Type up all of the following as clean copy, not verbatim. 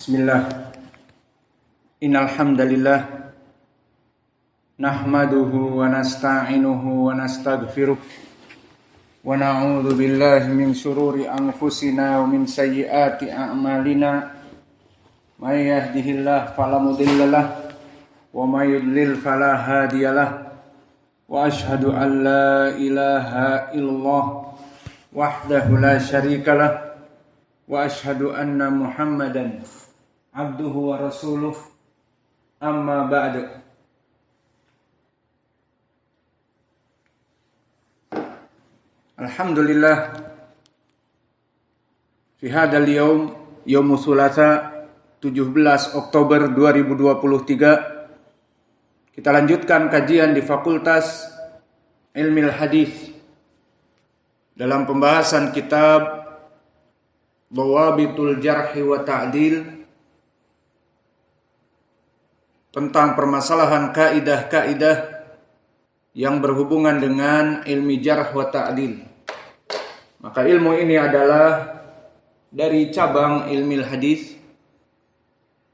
Bismillah. Innal hamdalillah nahmaduhu wa nasta'inuhu wa nastaghfiruh wa na'udzu billahi min shururi anfusina wa min sayyiati a'malina. May yahdihillahu fala mudhillalah wa may yudlil fala hadiyalah. Wa asyhadu an la ilaha illallah wahdahu la syarikalah wa asyhadu anna Muhammadan abduhu wa rasuluh. Amma ba'du. Alhamdulillah, fi hadzal yaum, yaumul tsulatsa 17 Oktober 2023, kita lanjutkan kajian di Fakultas Ilmil Hadis dalam pembahasan kitab Dhawabitul Jarh wa Ta'dil, tentang permasalahan kaidah-kaidah yang berhubungan dengan ilmu jarh wa ta'dil. Maka ilmu ini adalah dari cabang ilmu hadis,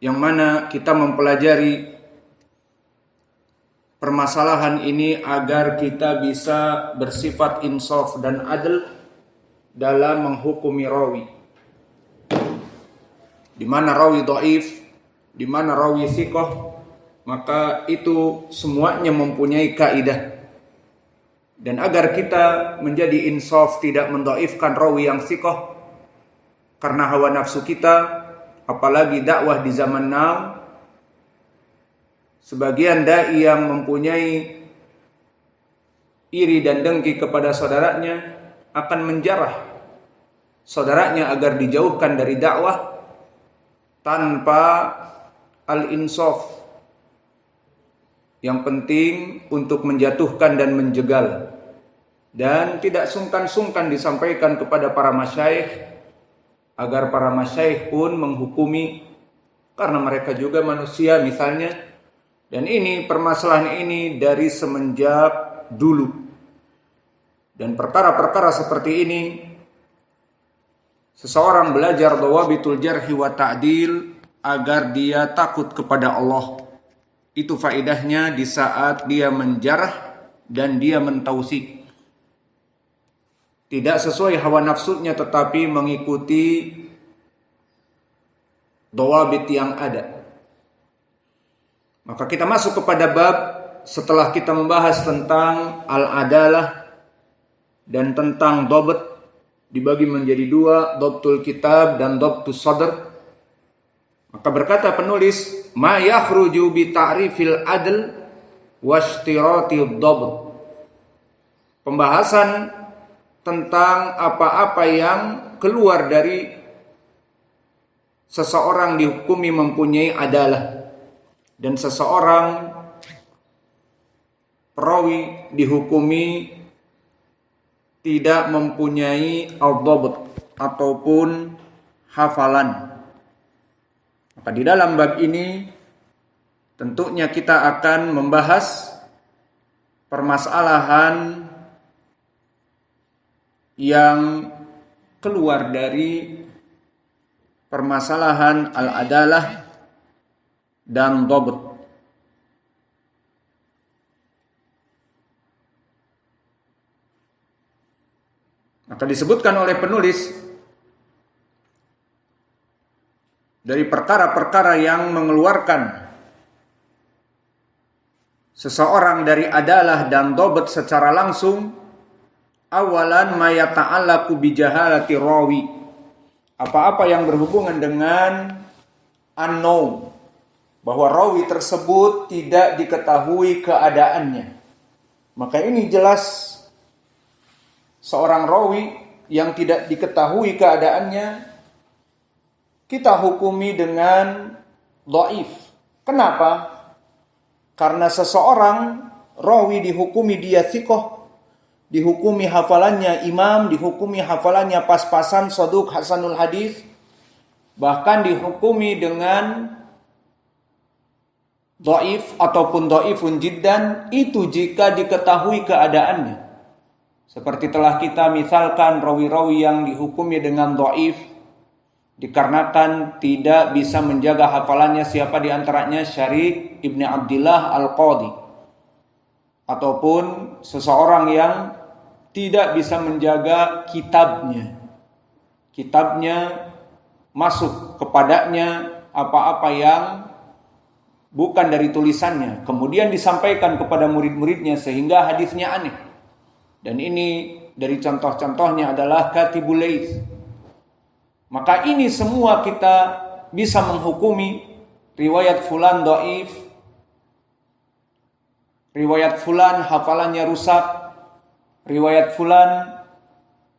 yang mana kita mempelajari permasalahan ini agar kita bisa bersifat insaf dan adil dalam menghukumi rawi. Di mana rawi dhaif, di mana rawi thiqah, maka itu semuanya mempunyai kaidah. Dan agar kita menjadi insaf, tidak mendhaifkan rawi yang thiqah karena hawa nafsu kita, apalagi dakwah di zaman now, sebagian dai yang mempunyai iri dan dengki kepada saudaranya akan menjarah saudaranya agar dijauhkan dari dakwah tanpa al-insaf. Yang penting untuk menjatuhkan dan menjegal, dan tidak sungkan-sungkan disampaikan kepada para masyayikh agar para masyayikh pun menghukumi, karena mereka juga manusia misalnya. Dan ini permasalahan ini dari semenjak dulu, dan perkara-perkara seperti ini seseorang belajar dhawabitul jarhi wa ta'dil agar dia takut kepada Allah. Itu faedahnya di saat dia menjarah dan dia mentausik. Tidak sesuai hawa nafsunya, tetapi mengikuti dhawabit yang ada. Maka kita masuk kepada bab setelah kita membahas tentang al-adalah dan tentang dhabt, dibagi menjadi dua, dhabtul kitab dan dhabtus sadr. Maka berkata penulis, ma yakhruju bi ta'rifil adl wa ishtiratil dhabt. Pembahasan tentang apa-apa yang keluar dari seseorang dihukumi mempunyai adalah, dan seseorang perawi dihukumi tidak mempunyai al-dhabt ataupun hafalan. Maka di dalam bab ini tentunya kita akan membahas permasalahan yang keluar dari permasalahan al-adalah dan dhabt. Maka disebutkan oleh penulis dari perkara-perkara yang mengeluarkan seseorang dari adalah dan dhabt secara langsung, awalan ma yata'allaqu bi jahalati rawi, apa-apa yang berhubungan dengan unknown, bahwa rawi tersebut tidak diketahui keadaannya. Maka ini jelas seorang rawi yang tidak diketahui keadaannya kita hukumi dengan dhaif. Kenapa? Karena seseorang rawi dihukumi dia thiqah, dihukumi hafalannya imam, dihukumi hafalannya pas-pasan saduq hasanul hadis, bahkan dihukumi dengan dhaif ataupun dhaifun jiddan, itu jika diketahui keadaannya. Seperti telah kita misalkan rawi-rawi yang dihukumi dengan dhaif dikarenakan tidak bisa menjaga hafalannya. Siapa di antaranya? Syarih Ibni Abdillah Al-Qadhi, ataupun seseorang yang tidak bisa menjaga kitabnya masuk kepadanya apa-apa yang bukan dari tulisannya, kemudian disampaikan kepada murid-muridnya sehingga hadisnya aneh. Dan ini dari contoh-contohnya adalah Katibul Laits. Maka ini semua kita bisa menghukumi riwayat fulan dhaif, riwayat fulan hafalannya rusak, riwayat fulan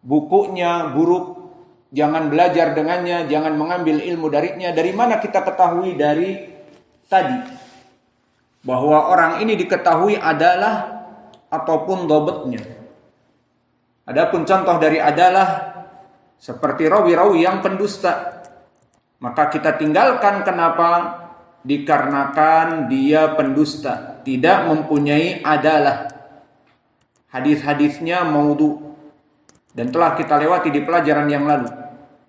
bukunya buruk, jangan belajar dengannya, jangan mengambil ilmu darinya. Dari mana kita ketahui? Dari tadi, bahwa orang ini diketahui adalah ataupun dobetnya. Adapun contoh dari adalah seperti rawi-rawi yang pendusta, maka kita tinggalkan. Kenapa? Dikarenakan dia pendusta, tidak mempunyai adalah, hadis-hadisnya maudhu, dan telah kita lewati di pelajaran yang lalu.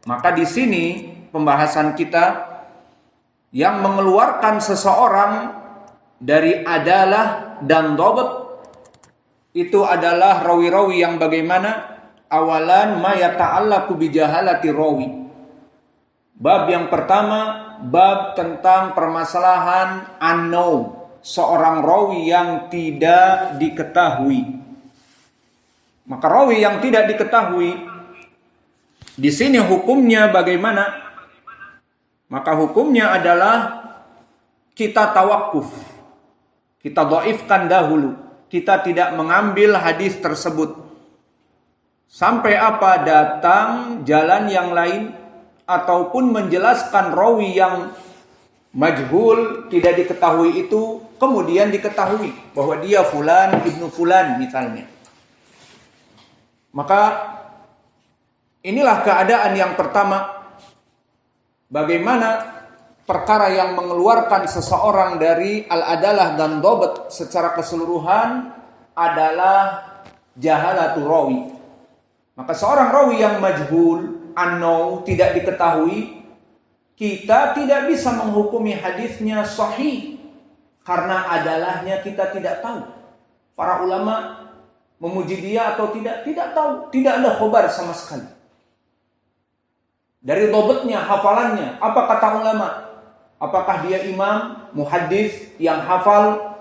Maka di sini pembahasan kita yang mengeluarkan seseorang dari adalah dan dhabt itu adalah rawi-rawi yang bagaimana? Awalan ma yata'allaqu bi jahalati rawi. Bab yang pertama, bab tentang permasalahan unknown, seorang rawi yang tidak diketahui. Maka rawi yang tidak diketahui di sini hukumnya bagaimana? Maka hukumnya adalah kita tawakuf, kita dhaifkan dahulu, kita tidak mengambil hadis tersebut sampai apa? Datang jalan yang lain, ataupun menjelaskan rawi yang majhul, tidak diketahui itu kemudian diketahui bahwa dia fulan ibnu fulan misalnya. Maka inilah keadaan yang pertama, bagaimana perkara yang mengeluarkan seseorang dari al-adalah dan dhabt secara keseluruhan adalah jahalatu rawi. Maka seorang rawi yang majhul, unknown, tidak diketahui, kita tidak bisa menghukumi hadisnya sahih karena adalahnya kita tidak tahu. Para ulama memuji dia atau tidak tahu, tidak ada khobar sama sekali. Dari dhabtnya, hafalannya, apa kata ulama? Apakah dia imam, muhaddis yang hafal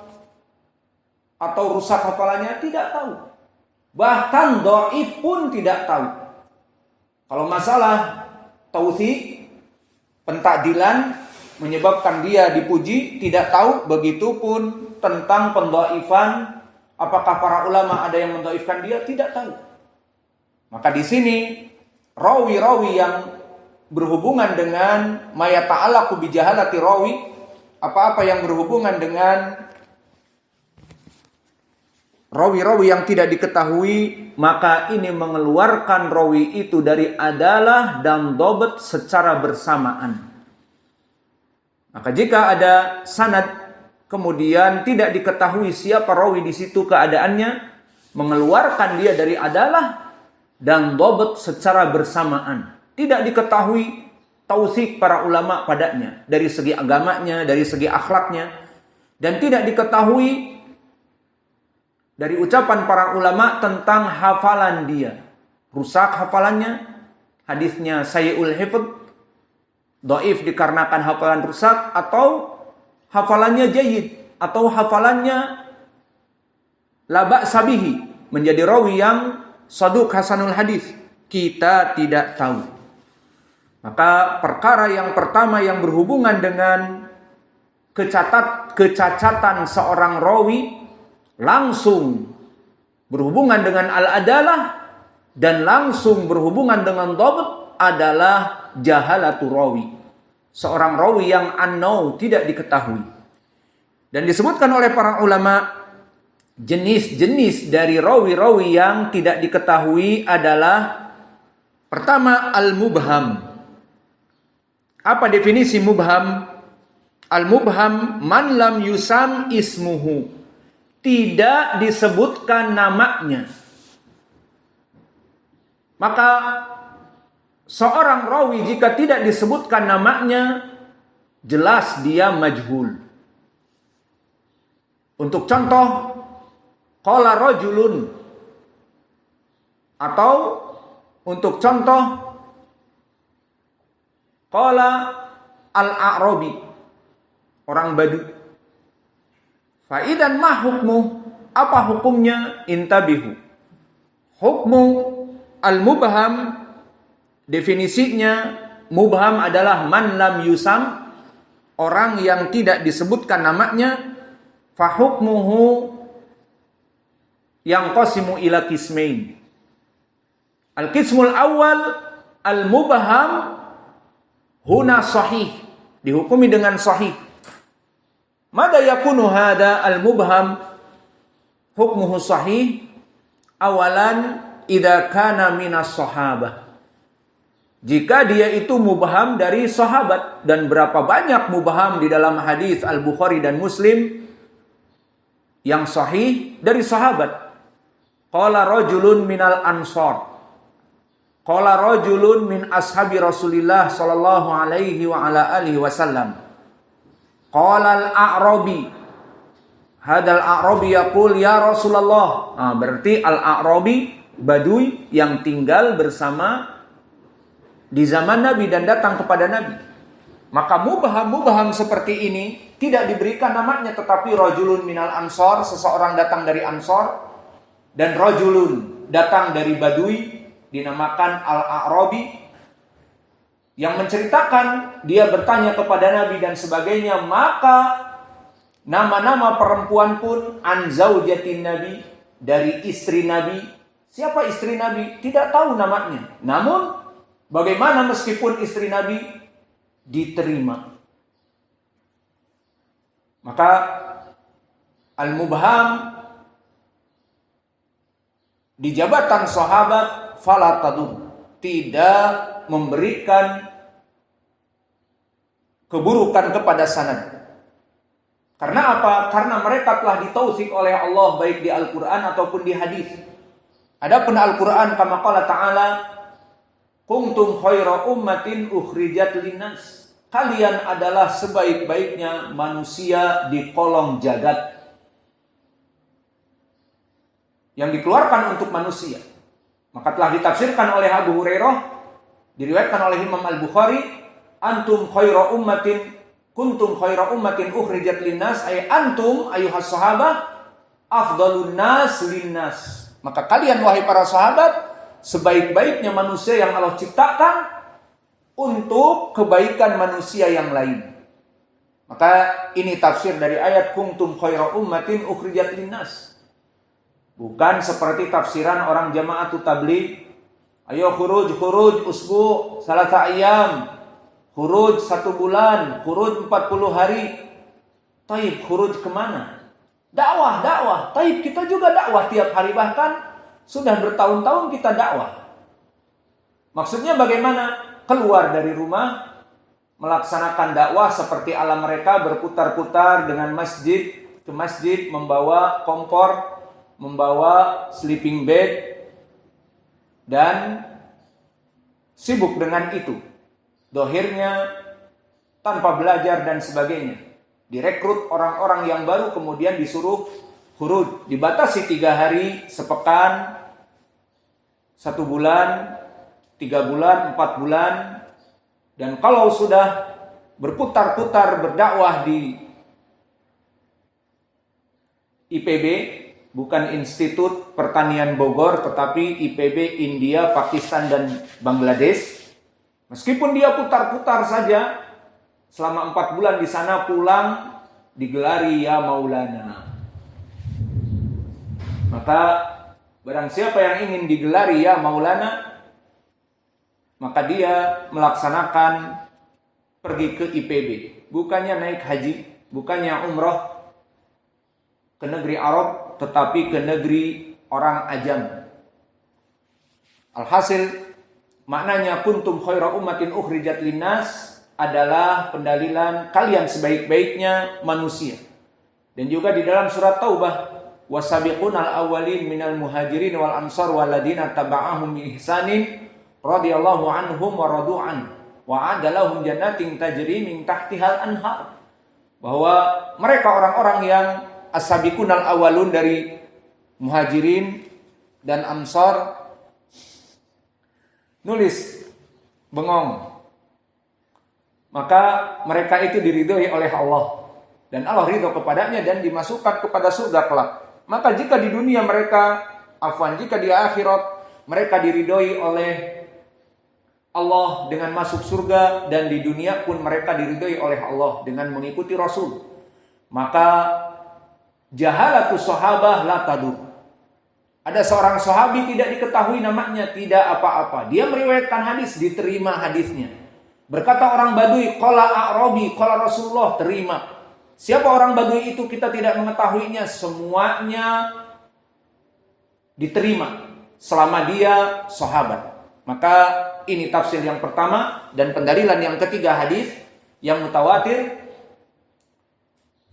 atau rusak hafalannya? Tidak tahu. Bahkan dhaif pun tidak tahu. Kalau masalah tautsik, pentakdilan menyebabkan dia dipuji, tidak tahu. Begitupun tentang pendhaifan, apakah para ulama ada yang mendhaifkan dia? Tidak tahu. Maka di sini rawi-rawi yang berhubungan dengan ma yata'allaqu bi jahalati rawi, apa-apa yang berhubungan dengan rawi-rawi yang tidak diketahui, maka ini mengeluarkan rawi itu dari adalah dan dhabt secara bersamaan. Maka jika ada sanad kemudian tidak diketahui siapa rawi di situ, keadaannya mengeluarkan dia dari adalah dan dhabt secara bersamaan. Tidak diketahui tausik para ulama padanya dari segi agamanya, dari segi akhlaknya, dan tidak diketahui dari ucapan para ulama tentang hafalan dia. Rusak hafalannya, hadisnya sayyi'ul hifdz, dhaif dikarenakan hafalan rusak, atau hafalannya jayyid, atau hafalannya la ba'sa bihi, menjadi rawi yang saduq hasanul hadis. Kita tidak tahu. Maka perkara yang pertama yang berhubungan dengan kecacatan seorang rawi langsung berhubungan dengan al-adalah dan langsung berhubungan dengan dhabt adalah jahalatu rawi. Seorang rawi yang unknown, tidak diketahui. Dan disebutkan oleh para ulama, jenis-jenis dari rawi-rawi yang tidak diketahui adalah pertama al-mubham. Apa definisi mubham? Al-mubham man lam yusam ismuhu. Tidak disebutkan namanya. Maka seorang rawi jika tidak disebutkan namanya, jelas dia majhul. Untuk contoh, qala rajulun, atau untuk contoh, qala al-a'rabi, orang Badu. Faidan ma hukmu, apa hukumnya? Intabihu. Hukmu al-mubham, definisinya mubham adalah man lam yusam, orang yang tidak disebutkan namanya. Fa hukmuhu yang qasimu ila qismain. Al-qismul awal al-mubham huna sahih, dihukumi dengan sahih. Mada yakunu hada al-mubham hukmuhu sahih? Awalan idza kana minas sahabah, jika dia itu mubham dari sahabat. Dan berapa banyak mubham di dalam hadis Al-Bukhari dan Muslim yang sahih dari sahabat. Qala rajulun minal ansar, qala rajulun min ashabi Rasulillah sallallahu alaihi wa ala alihi wasallam, qala al-a'rabi, hadal a'rabi yaqul ya Rasulullah. Berarti al-a'rabi, Badui yang tinggal bersama di zaman Nabi dan datang kepada Nabi. Maka mubham seperti ini tidak diberikan namanya, tetapi rajulun minal ansor, seseorang datang dari ansor, dan rajulun datang dari Badui, dinamakan al-a'rabi, yang menceritakan dia bertanya kepada Nabi dan sebagainya. Maka nama-nama perempuan pun an zaujatin Nabi, dari istri Nabi. Siapa istri Nabi? Tidak tahu namanya. Namun bagaimana meskipun istri Nabi diterima? Maka al-mubham di jabatan sahabat fala tadur, tidak memberikan keburukan kepada sanad. Karena apa? Karena mereka telah ditaufik oleh Allah baik di Al-Quran ataupun di hadis. Adapun Al-Quran kama qala ta'ala, kuntum khaira ummatin ukhrijat linnas, kalian adalah sebaik-baiknya manusia di kolong jagat, yang dikeluarkan untuk manusia. Maka telah ditafsirkan oleh Abu Hurairah, diriwayatkan oleh Imam Al-Bukhari, antum khaira ummatin, kuntum khaira ummatin ukhrijat linnas, ay antum ayuhas sahabah afdalun nas linnas. Maka kalian wahai para sahabat sebaik-baiknya manusia yang Allah ciptakan untuk kebaikan manusia yang lain. Maka ini tafsir dari ayat kuntum khaira ummatin ukhrijat linnas. Bukan seperti tafsiran orang Jama'atut Tabligh, ayo khuruj usbu salasa ayyam, khuruj 1 bulan, khuruj 40 hari. Taib, khuruj kemana? Dakwah. Taib, kita juga dakwah tiap hari, bahkan sudah bertahun-tahun kita dakwah. Maksudnya bagaimana? Keluar dari rumah, melaksanakan dakwah seperti ala mereka, berputar-putar dengan masjid ke masjid, membawa kompor, membawa sleeping bag, dan sibuk dengan itu. Dohirnya tanpa belajar dan sebagainya. Direkrut orang-orang yang baru, kemudian disuruh khuruj. Dibatasi 3 hari, sepekan, 1 bulan, 3 bulan, 4 bulan. Dan kalau sudah berputar-putar berdakwah di IPB, bukan Institut Pertanian Bogor, tetapi IPB India, Pakistan, dan Bangladesh. Meskipun dia putar-putar saja, selama 4 bulan di sana, pulang digelari ya Maulana. Maka barang siapa yang ingin digelari ya Maulana, maka dia melaksanakan pergi ke IPB. Bukannya naik haji, bukannya umroh ke negeri Arab, tetapi ke negeri orang ajam. Alhasil, maknanya kuntum khaira ummatin ukhrijat linnas adalah pendalilan kalian sebaik-baiknya manusia. Dan juga di dalam surat Taubah, wasabiqunal awwalin minal muhajirin wal ansar waladina taba'ahum bi ihsanin radhiyallahu anhum wa radu'an wa adalahum jannatin tajri min tahtihal anhar. Bahwa mereka orang-orang yang as-sabiqunal awalun dari muhajirin dan ansar, nulis bengong, maka mereka itu diridhoi oleh Allah dan Allah ridho kepadanya dan dimasukkan kepada surga kelak. Maka jika di dunia mereka jika di akhirat mereka diridhoi oleh Allah dengan masuk surga, dan di dunia pun mereka diridhoi oleh Allah dengan mengikuti Rasul, maka jahalatus sahabah la tadur. Ada seorang sahabi tidak diketahui namanya, tidak apa-apa. Dia meriwayatkan hadis, diterima hadisnya. Berkata orang Badui, qala a'rabi, qala Rasulullah, terima. Siapa orang Badui itu kita tidak mengetahuinya, semuanya diterima selama dia sahabat. Maka ini tafsir yang pertama, dan pendalilan yang ketiga hadis yang mutawatir,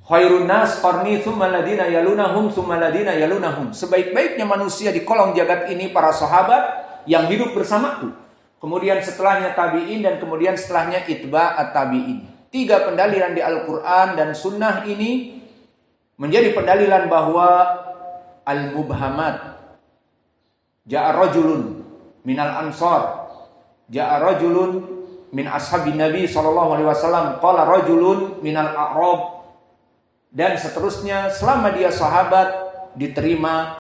khairun nas qarni tsumma ladina yalunahum tsumma ladina yalunahum. Sebaik-baiknya manusia di kolong jagat ini para sahabat yang hidup bersamaku. Kemudian setelahnya tabi'in, dan kemudian setelahnya itba'at tabi'in. 3 pendalilan di Al-Qur'an dan sunnah ini menjadi pendalilan bahwa al-mubhamat, ja'a rajulun minal ansar, ja'a rajulun min ashabin Nabi sallallahu alaihi wasallam, qala rajulun minal a'rab, dan seterusnya selama dia sahabat diterima